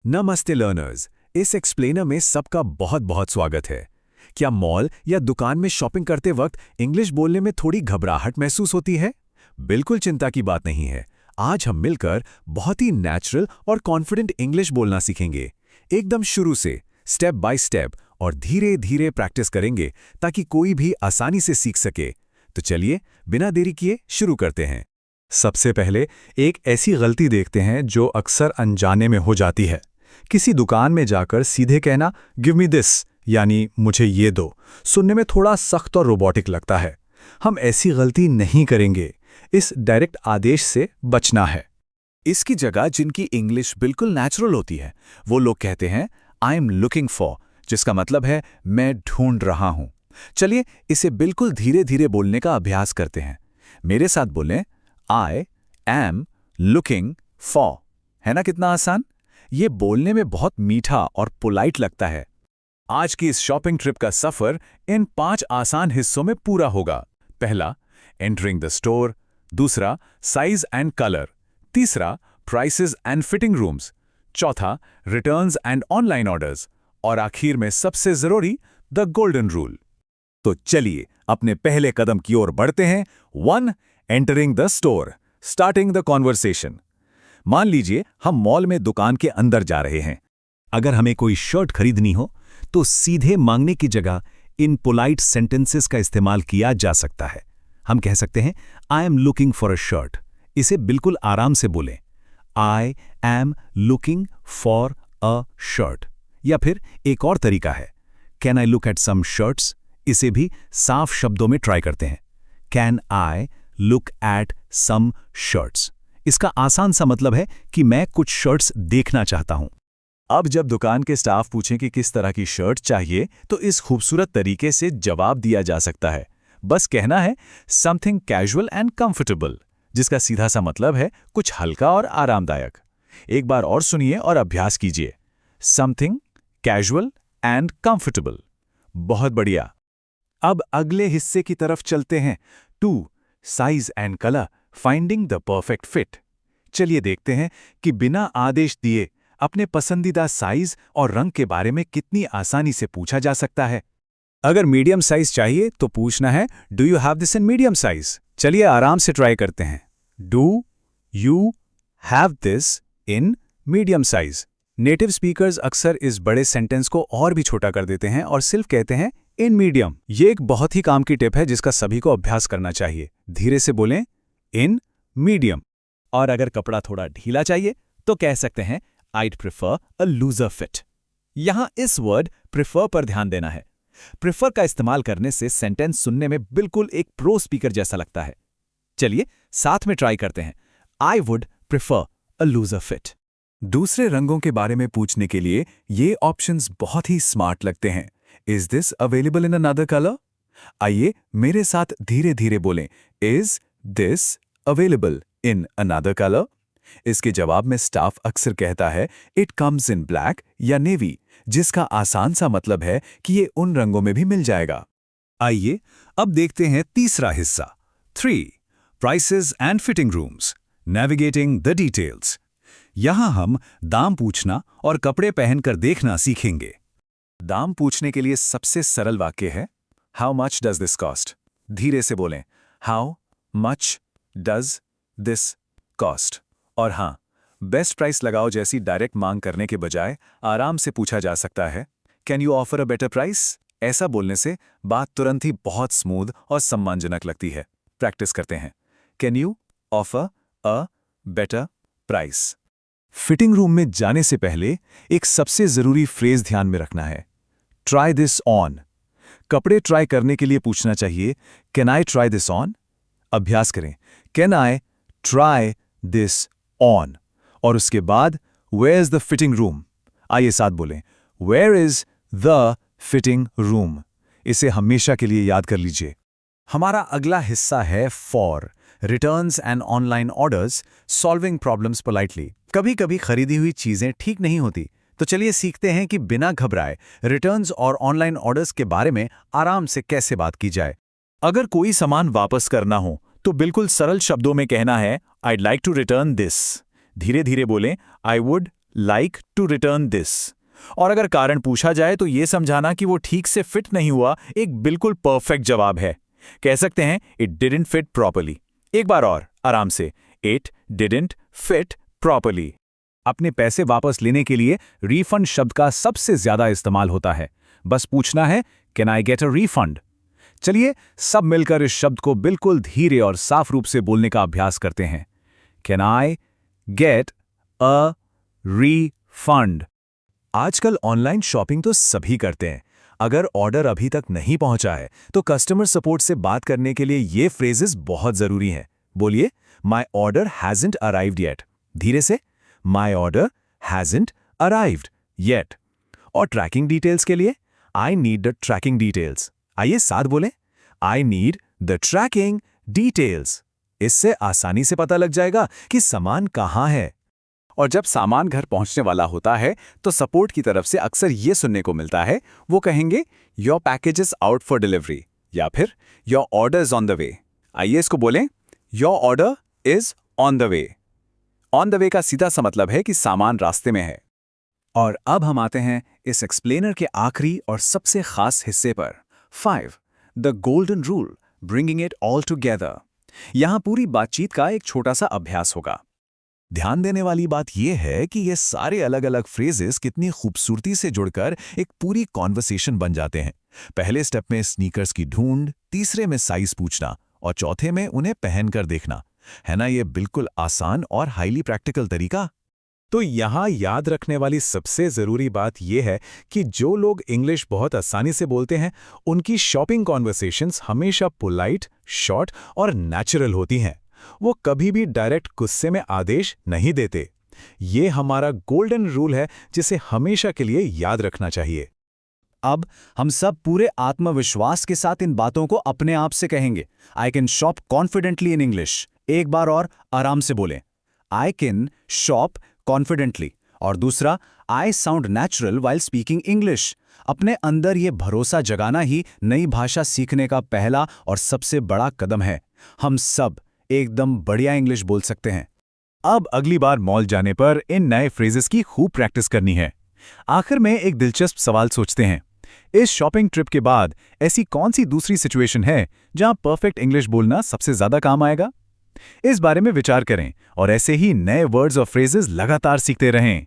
नमस्ते लर्नर्स। इस एक्सप्लेनर में सबका बहुत बहुत स्वागत है। क्या मॉल या दुकान में शॉपिंग करते वक्त इंग्लिश बोलने में थोड़ी घबराहट महसूस होती है? बिल्कुल चिंता की बात नहीं है। आज हम मिलकर बहुत ही नेचुरल और कॉन्फिडेंट इंग्लिश बोलना सीखेंगे, एकदम शुरू से, स्टेप बाय स्टेप, और धीरे धीरे प्रैक्टिस करेंगे ताकि कोई भी आसानी से सीख सके। तो चलिए बिना देरी किए शुरू करते हैं। सबसे पहले एक ऐसी गलती देखते हैं जो अक्सर अनजाने में हो जाती है। किसी दुकान में जाकर सीधे कहना गिव मी दिस यानी मुझे ये दो सुनने में थोड़ा सख्त और रोबोटिक लगता है। हम ऐसी गलती नहीं करेंगे। इस डायरेक्ट आदेश से बचना है। इसकी जगह जिनकी इंग्लिश बिल्कुल नेचुरल होती है वो लोग कहते हैं आई एम लुकिंग फॉर, जिसका मतलब है मैं ढूंढ रहा हूं। चलिए इसे बिल्कुल धीरे धीरे बोलने का अभ्यास करते हैं। मेरे साथ बोलें आई एम लुकिंग फॉर। है ना कितना आसान? ये बोलने में बहुत मीठा और पोलाइट लगता है। आज की इस शॉपिंग ट्रिप का सफर इन 5 आसान हिस्सों में पूरा होगा। पहला, एंटरिंग द स्टोर। दूसरा, साइज एंड कलर। तीसरा, प्राइसेस एंड फिटिंग रूम्स। चौथा, रिटर्न्स एंड ऑनलाइन ऑर्डर्स। और आखिर में सबसे जरूरी, द गोल्डन रूल। तो चलिए अपने पहले कदम की ओर बढ़ते हैं। 1. Entering the store, starting the conversation. मान लीजिए हम मॉल में दुकान के अंदर जा रहे हैं। अगर हमें कोई शर्ट खरीदनी हो तो सीधे मांगने की जगह इन पोलाइट सेंटेंसेस का इस्तेमाल किया जा सकता है। हम कह सकते हैं I am looking for a shirt. इसे बिल्कुल आराम से बोलें, I am looking for a shirt. या फिर एक और तरीका है, can I look at some shirts. इसे भी साफ शब्दों में ट्राई करते हैं, can I look at some shirts. इसका आसान सा मतलब है कि मैं कुछ शर्ट्स देखना चाहता हूं। अब जब दुकान के स्टाफ पूछें कि किस तरह की शर्ट चाहिए तो इस खूबसूरत तरीके से जवाब दिया जा सकता है। बस कहना है समथिंग कैजुअल एंड कंफर्टेबल, जिसका सीधा सा मतलब है कुछ हल्का और आरामदायक। एक बार और सुनिए और अभ्यास कीजिए, समथिंग कैजुअल एंड कंफर्टेबल। बहुत बढ़िया। अब अगले हिस्से की तरफ चलते हैं। 2. Size and colour, finding the perfect fit. चलिए देखते हैं कि बिना आदेश दिए अपने पसंदीदा साइज और रंग के बारे में कितनी आसानी से पूछा जा सकता है। अगर मीडियम साइज चाहिए तो पूछना है do you have this in medium size. चलिए आराम से ट्राई करते हैं, do you have this in medium size. Native speakers अक्सर इस बड़े सेंटेंस को और भी छोटा कर देते हैं और सिर्फ कहते हैं इन मीडियम। ये एक बहुत ही काम की टिप है जिसका सभी को अभ्यास करना चाहिए। धीरे से बोलें इन मीडियम। और अगर कपड़ा थोड़ा ढीला चाहिए तो कह सकते हैं I'd prefer a looser fit। यहां इस वर्ड प्रिफर पर ध्यान देना है। प्रिफर का इस्तेमाल करने से सेंटेंस सुनने में बिल्कुल एक प्रो स्पीकर जैसा लगता है। चलिए साथ में ट्राई करते हैं, I would prefer a looser fit। दूसरे रंगों के बारे में पूछने के लिए ये ऑप्शंस बहुत ही स्मार्ट लगते हैं। Is this available in another color? आइए मेरे साथ धीरे धीरे बोलें, Is this available in another color? इसके जवाब में स्टाफ अक्सर कहता है It comes in black या navy, जिसका आसान सा मतलब है कि ये उन रंगों में भी मिल जाएगा। आइए अब देखते हैं तीसरा हिस्सा, 3. Prices and fitting rooms, navigating the details। यहां हम दाम पूछना और कपड़े पहनकर देखना सीखेंगे। दाम पूछने के लिए सबसे सरल वाक्य है How much does this cost? धीरे से बोलें, How much does this cost? और हाँ, बेस्ट प्राइस लगाओ जैसी डायरेक्ट मांग करने के बजाय आराम से पूछा जा सकता है Can you offer a better price? ऐसा बोलने से बात तुरंत ही बहुत स्मूथ और सम्मानजनक लगती है। प्रैक्टिस करते हैं, Can you offer a better price? Fitting room में जाने से पहले एक सबसे जरूरी फ्रेज ध्यान में रखना है, Try this on। कपड़े ट्राई करने के लिए पूछना चाहिए Can I try this on? अभ्यास करें, Can I try this on? और उसके बाद Where is the fitting room? आइए साथ बोलें, Where is the fitting room? इसे हमेशा के लिए याद कर लीजिए। हमारा अगला हिस्सा है For, Returns and Online Orders, Solving Problems Politely। कभी कभी खरीदी हुई चीजें ठीक नहीं होती, तो चलिए सीखते हैं कि बिना घबराए रिटर्न्स और ऑनलाइन ऑर्डर्स के बारे में आराम से कैसे बात की जाए। अगर कोई सामान वापस करना हो तो बिल्कुल सरल शब्दों में कहना है I'd like to return this। धीरे धीरे बोलें, I would like to return this. और अगर कारण पूछा जाए तो ये समझाना कि वो ठीक से फिट नहीं हुआ एक बिल्कुल परफेक्ट जवाब है। कह सकते हैं इट डिडंट फिट प्रॉपर्ली। एक बार और आराम से, इट डिडंट फिट प्रॉपर्ली। अपने पैसे वापस लेने के लिए रिफंड शब्द का सबसे ज्यादा इस्तेमाल होता है। बस पूछना है, can I get a refund? चलिए सब मिलकर इस शब्द को बिल्कुल धीरे और साफ रूप से बोलने का अभ्यास करते हैं। Can I get a refund? आजकल ऑनलाइन शॉपिंग तो सभी करते हैं। अगर ऑर्डर अभी तक नहीं पहुंचा है तो कस्टमर सपोर्ट से बात करने के लिए ये फ्रेजेस बहुत जरूरी हैं। बोलिए, my order hasn't arrived yet. धीरे से, my order hasn't arrived yet. और ट्रैकिंग डिटेल्स के लिए, I need the tracking details. आइए साथ बोलें, I need the tracking details. इससे आसानी से पता लग जाएगा कि सामान कहाँ है। और जब सामान घर पहुंचने वाला होता है तो सपोर्ट की तरफ से अक्सर ये सुनने को मिलता है, वो कहेंगे your package is out for delivery या फिर your order is on the way. आइए इसको बोलें, your order is on the way. On the way का सीधा सा मतलब है कि सामान रास्ते में है। और अब हम आते हैं इस एक्सप्लेनर के आखिरी और सबसे खास हिस्से पर। 5. The golden rule, bringing it all together. यहां पूरी बातचीत का एक छोटा सा अभ्यास होगा। ध्यान देने वाली बात यह है कि ये सारे अलग अलग फ्रेजेस कितनी खूबसूरती से जुड़कर एक पूरी कॉन्वर्सेशन बन जाते हैं। पहले स्टेप में स्नीकर्स की ढूंढ, तीसरे में साइज पूछना और चौथे में उन्हें पहनकर देखना। है ना ये बिल्कुल आसान और हाईली प्रैक्टिकल तरीका? तो यहाँ याद रखने वाली सबसे ज़रूरी बात यह है कि जो लोग इंग्लिश बहुत आसानी से बोलते हैं उनकी शॉपिंग कॉन्वर्सेशंस हमेशा पोलाइट, शॉर्ट और नेचुरल होती हैं। वो कभी भी डायरेक्ट गुस्से में आदेश नहीं देते। ये हमारा गोल्डन रूल है जिसे हमेशा के लिए याद रखना चाहिए। अब हम सब पूरे आत्मविश्वास के साथ इन बातों को अपने आप से कहेंगे। I can shop confidently in English. एक बार और आराम से बोलें, आई कैन शॉप कॉन्फिडेंटली। और दूसरा, I sound natural while speaking English. अपने अंदर ये भरोसा जगाना ही नई भाषा सीखने का पहला और सबसे बड़ा कदम है। हम सब एकदम बढ़िया इंग्लिश बोल सकते हैं। अब अगली बार मॉल जाने पर इन नए फ्रेजेस की खूब प्रैक्टिस करनी है। आखिर में एक दिलचस्प सवाल सोचते हैं, इस शॉपिंग ट्रिप के बाद ऐसी कौन सी दूसरी सिचुएशन है जहां परफेक्ट इंग्लिश बोलना सबसे ज्यादा काम आएगा? इस बारे में विचार करें और ऐसे ही नए वर्ड्स और फ्रेजेस लगातार सीखते रहें।